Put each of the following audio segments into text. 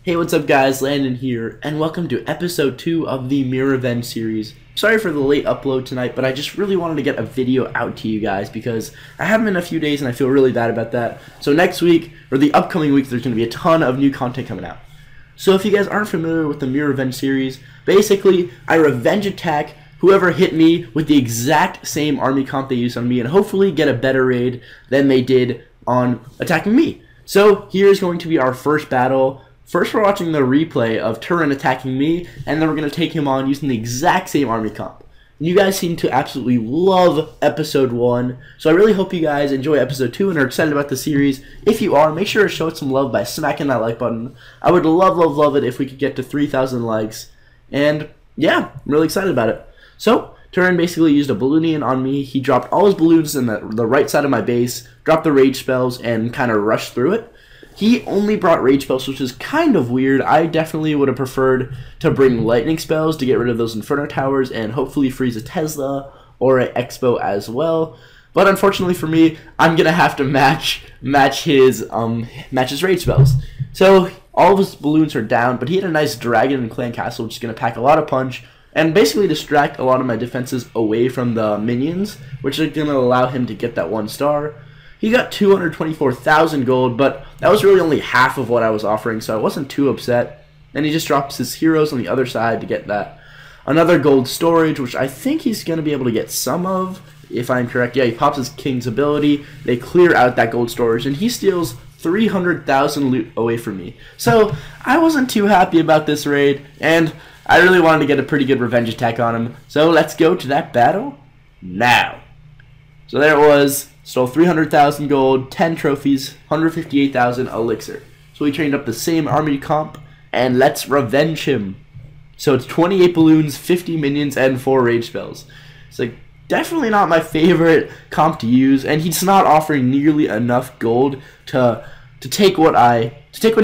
Hey, what's up guys, Landon here, and welcome to episode 2 of the Mirror Revenge series. Sorry for the late upload tonight, but I just really wanted to get a video out to you guys because I haven't been in a few days and I feel really bad about that. So next week, or the upcoming week, there's going to be a ton of new content coming out. So if you guys aren't familiar with the Mirror Revenge series, basically, I revenge attack whoever hit me with the exact same army comp they used on me and hopefully get a better raid than they did on attacking me. So here's going to be our first battle. First, we're watching the replay of Turan attacking me, and then we're going to take him on using the exact same army comp. You guys seem to absolutely love episode 1, so I really hope you guys enjoy episode 2 and are excited about the series. If you are, make sure to show it some love by smacking that like button. I would love it if we could get to 3,000 likes. And yeah, I'm really excited about it. So, Turan basically used a Balloonian on me. He dropped all his balloons in the right side of my base, dropped the rage spells, and kind of rushed through it. He only brought rage spells, which is kind of weird. I definitely would have preferred to bring lightning spells to get rid of those Inferno Towers and hopefully freeze a Tesla or an Expo as well. But unfortunately for me, I'm gonna have to match his rage spells. So all of his balloons are down, but he had a nice dragon and clan castle, which is gonna pack a lot of punch and basically distract a lot of my defenses away from the minions, which is gonna allow him to get that 1 star. He got 224,000 gold, but that was really only half of what I was offering, so I wasn't too upset. And he just drops his heroes on the other side to get that. Another gold storage, which I think he's going to be able to get some of, if I'm correct. Yeah, he pops his king's ability, they clear out that gold storage, and he steals 300,000 loot away from me. So, I wasn't too happy about this raid, and I really wanted to get a pretty good revenge attack on him. So, let's go to that battle now. So there it was. Stole 300,000 gold, 10 trophies, 158,000 elixir. So we trained up the same army comp, and let's revenge him. So it's 28 balloons, 50 minions, and 4 rage spells. It's like definitely not my favorite comp to use, and he's not offering nearly enough gold to take what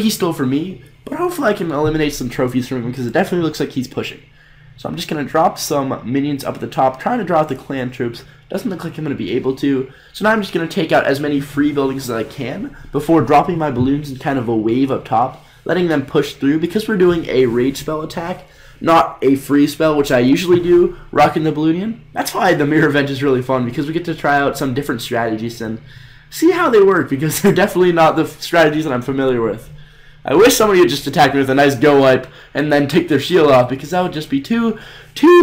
he stole from me. But hopefully I can eliminate some trophies from him because it definitely looks like he's pushing. So I'm just going to drop some minions up at the top, trying to draw out the clan troops. Doesn't look like I'm going to be able to. So now I'm just going to take out as many free buildings as I can before dropping my balloons in kind of a wave up top, letting them push through because we're doing a rage spell attack, not a free spell, which I usually do, rocking the Balloonian. That's why the Mirror Revenge is really fun, because we get to try out some different strategies and see how they work, because they're definitely not the strategies that I'm familiar with. I wish somebody would just attack me with a nice go wipe and then take their shield off, because that would just be too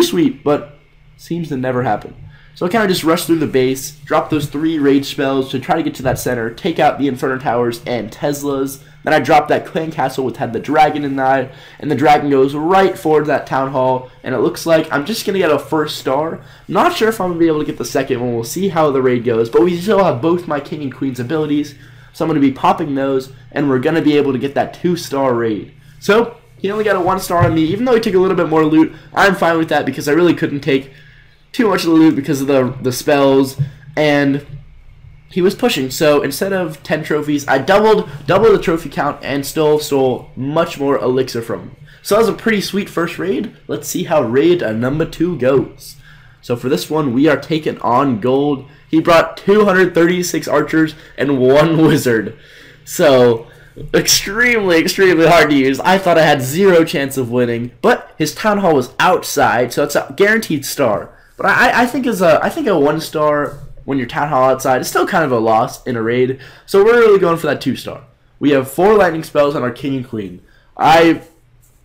sweet, but seems to never happen. So I kind of just rush through the base, drop those 3 rage spells to try to get to that center, take out the Inferno Towers and Teslas. Then I drop that clan castle which had the dragon in that, and the dragon goes right for that town hall, and it looks like I'm just going to get a 1st star. Not sure if I'm going to be able to get the 2nd one. We'll see how the raid goes, but we still have both my king and queen's abilities, so I'm going to be popping those, and we're going to be able to get that 2-star raid. So he only got a 1 star on me, even though he took a little bit more loot. I'm fine with that because I really couldn't take too much of the loot because of the spells, and he was pushing. So instead of 10 trophies, I doubled the trophy count and still stole much more elixir from him. So that was a pretty sweet first raid. Let's see how raid number 2 goes. So for this one, we are taking on gold. He brought 236 archers and 1 wizard. So extremely hard to use. I thought I had 0 chance of winning, but his town hall was outside, so it's a guaranteed star. But I think a 1 star when your town hall outside is still kind of a loss in a raid. So we're really going for that 2 star. We have 4 lightning spells on our king and queen. I'm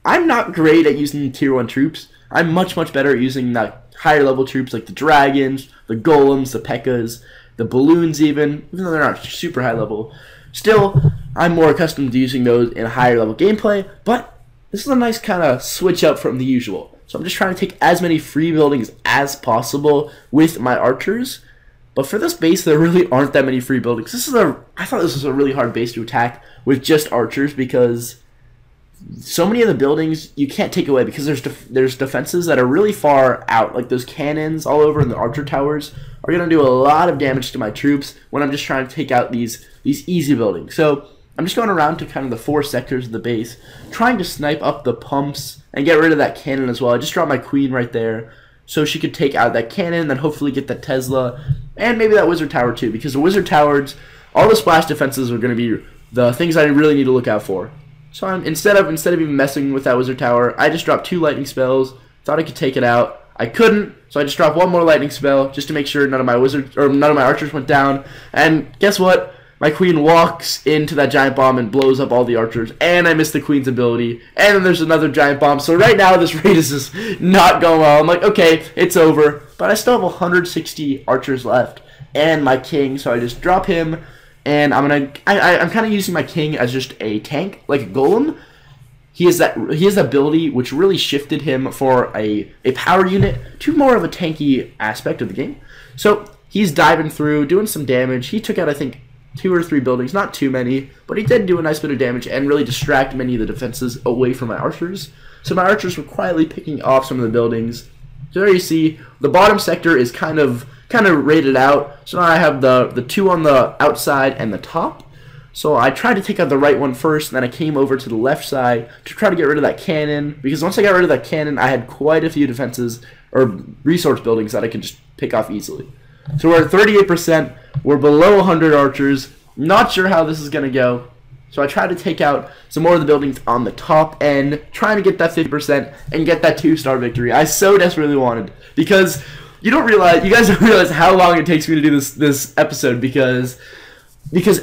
not great at using tier 1 troops. I'm much better at using the higher level troops like the dragons, the golems, the pekkas, the balloons even though they're not super high level. Still, I'm more accustomed to using those in higher level gameplay, but this is a nice kind of switch up from the usual. So I'm just trying to take as many free buildings as possible with my archers. But for this base, there really aren't that many free buildings. I thought this was a really hard base to attack with just archers because so many of the buildings you can't take away because there's defenses that are really far out. Like those cannons all over in the archer towers are going to do a lot of damage to my troops when I'm just trying to take out these easy buildings. So I'm just going around to kind of the 4 sectors of the base, trying to snipe up the pumps and get rid of that cannon as well. I just dropped my queen right there so she could take out that cannon, then hopefully get that Tesla, and maybe that wizard tower too, because the wizard towers, all the splash defenses are going to be the things I really need to look out for. So instead of even messing with that wizard tower, I just dropped 2 lightning spells. Thought I could take it out. I couldn't, so I just dropped 1 more lightning spell just to make sure none of my archers went down. And guess what? My queen walks into that giant bomb and blows up all the archers, and I missed the queen's ability. And then there's another giant bomb. So right now this raid is just not going well. I'm like, okay, it's over, but I still have 160 archers left and my king, so I just drop him. And I'm kind of using my king as just a tank, like a golem. He has that ability which really shifted him for a power unit to more of a tanky aspect of the game. So he's diving through, doing some damage. He took out, I think, 2 or 3 buildings, not too many, but he did do a nice bit of damage and really distract many of the defenses away from my archers. So my archers were quietly picking off some of the buildings. So there you see, the bottom sector is kind of raided out. So now I have the 2 on the outside and the top. So I tried to take out the right one first, and then I came over to the left side to try to get rid of that cannon, because once I got rid of that cannon, I had quite a few defenses or resource buildings that I could just pick off easily. So we're at 38%. We're below 100 archers. Not sure how this is going to go. So I tried to take out some more of the buildings on the top end, trying to get that 50% and get that 2-star victory. I so desperately wanted, because you guys don't realize how long it takes me to do this episode, because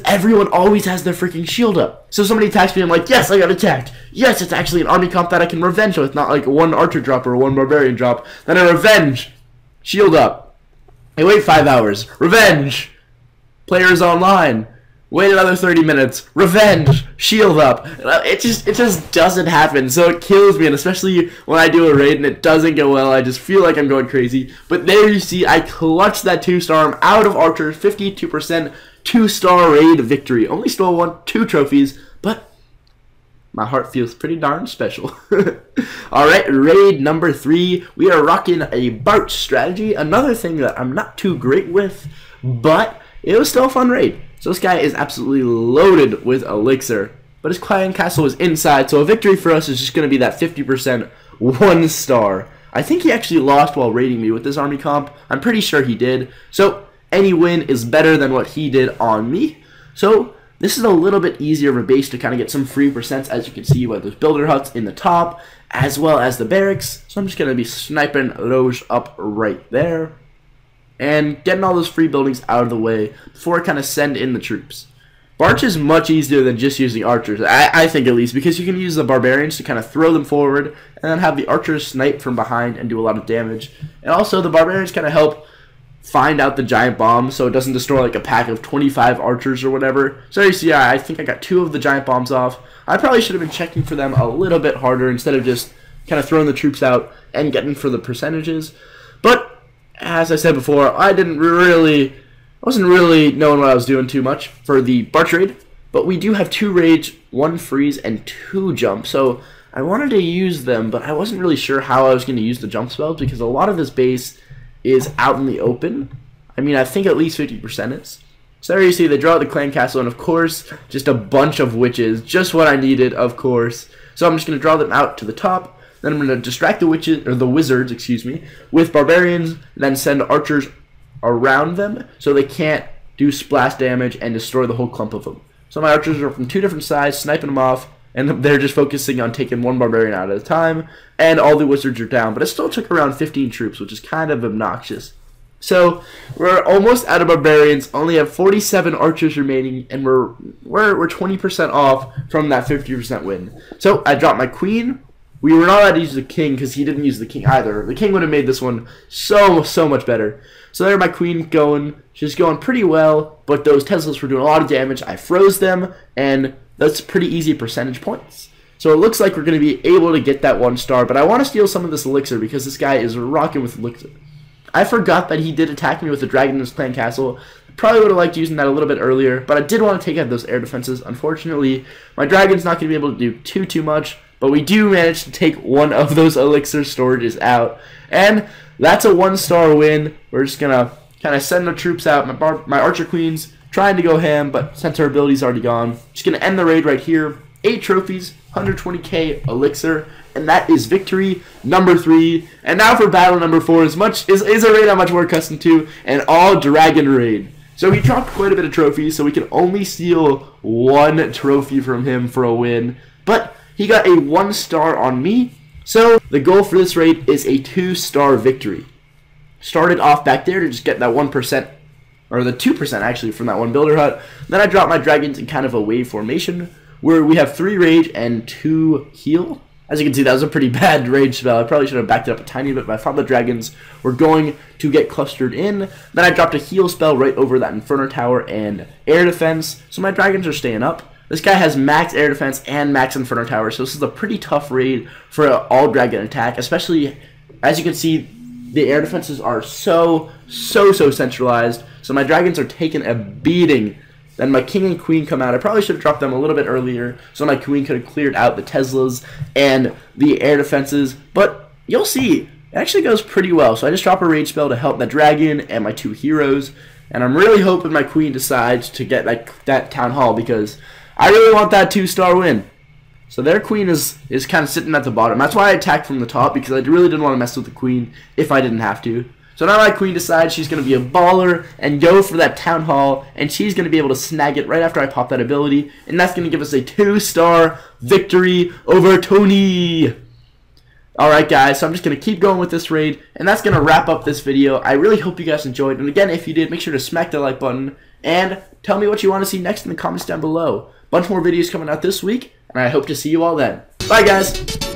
everyone always has their freaking shield up. So somebody attacks me, I'm like, yes, I got attacked. Yes, it's actually an army comp that I can revenge with, not like 1 archer drop or 1 barbarian drop. Then I revenge. Shield up. I wait 5 hours. Revenge. Players online. Wait another 30 minutes. Revenge. Shield up. It just doesn't happen. So it kills me, and especially when I do a raid and it doesn't go well, I just feel like I'm going crazy. But there you see, I clutched that 2-star. I'm out of archers. 52%. 2-star raid victory. Only stole 2 trophies, but my heart feels pretty darn special. Alright, raid number 3. We are rocking a Barch strategy. Another thing that I'm not too great with, but it was still a fun raid. So this guy is absolutely loaded with elixir, but his clan castle is inside, so a victory for us is just going to be that 50% 1-star. I think he actually lost while raiding me with this army comp. I'm pretty sure he did. So any win is better than what he did on me. So this is a little bit easier of a base to kind of get some free percents, as you can see with those builder huts in the top, as well as the barracks. So I'm just going to be sniping those up right there and getting all those free buildings out of the way before I kind of send in the troops. Barch is much easier than just using archers, I think at least, because you can use the barbarians to kind of throw them forward and then have the archers snipe from behind and do a lot of damage. And also the barbarians kind of help find out the giant bomb so it doesn't destroy like a pack of 25 archers or whatever. So you see, I think I got 2 of the giant bombs off. I probably should have been checking for them a little bit harder instead of just kind of throwing the troops out and getting for the percentages. But as I said before, I wasn't really knowing what I was doing too much for the Barch raid. But we do have 2 rage, 1 freeze, and 2 jump. So I wanted to use them, but I wasn't really sure how I was going to use the jump spells, because a lot of this base is out in the open. I mean, I think at least 50% is. So there you see, they draw out the clan castle, and of course, just a bunch of witches. Just what I needed, of course. So I'm just going to draw them out to the top. Then I'm going to distract the witches, or the wizards, excuse me, with barbarians, then send archers around them so they can't do splash damage and destroy the whole clump of them. So my archers are from 2 different sides, sniping them off, and they're just focusing on taking 1 barbarian out at a time, and all the wizards are down. But it still took around 15 troops, which is kind of obnoxious. So we're almost out of barbarians, only have 47 archers remaining, and we're 20% off from that 50% win. So I dropped my queen. We were not allowed to use the king because he didn't use the king either. The king would have made this one so much better. So there my queen going. She's going pretty well, but those Teslas were doing a lot of damage. I froze them, and that's pretty easy percentage points. So it looks like we're going to be able to get that 1-star, but I want to steal some of this elixir because this guy is rocking with elixir. I forgot that he did attack me with the dragon in his clan castle. Probably would have liked using that a little bit earlier, but I did want to take out those air defenses. Unfortunately, my dragon's not going to be able to do too much, but we do manage to take one of those elixir storages out. And that's a 1-star win. We're just going to kind of send the troops out. My archer queen's trying to go ham, but since her ability's already gone, just going to end the raid right here. 8 trophies, 120k elixir, and that is victory number 3. And now for battle number 4 is a raid I'm much more accustomed to, an all dragon raid. So he dropped quite a bit of trophies, so we can only steal 1 trophy from him for a win. but he got a 1 star on me. So the goal for this raid is a 2-star victory. Started off back there to just get that 1%, or the 2% actually, from that one builder hut. Then I dropped my dragons in kind of a wave formation where we have 3 rage and 2 heal. As you can see, that was a pretty bad rage spell. I probably should have backed it up a tiny bit, but I thought the dragons were going to get clustered in. Then I dropped a heal spell right over that Inferno Tower and air defense, so my dragons are staying up. This guy has max air defense and max Inferno Tower, so this is a pretty tough raid for an all-dragon attack, especially, as you can see, the air defenses are so centralized, so my dragons are taking a beating. Then my king and queen come out. I probably should have dropped them a little bit earlier, so my queen could have cleared out the Teslas and the air defenses, but you'll see, it actually goes pretty well. So I just drop a rage spell to help the dragon and my 2 heroes, and I'm really hoping my queen decides to get that town hall, because I really want that 2-star win. So their queen is kind of sitting at the bottom. That's why I attacked from the top, because I really didn't want to mess with the queen if I didn't have to. So now my queen decides she's going to be a baller and go for that town hall, and she's going to be able to snag it right after I pop that ability, and that's going to give us a 2-star victory over Tony. Alright guys, so I'm just going to keep going with this raid, and that's going to wrap up this video. I really hope you guys enjoyed, and again, if you did, make sure to smack the like button, and tell me what you want to see next in the comments down below. Bunch more videos coming out this week, and I hope to see you all then. Bye guys!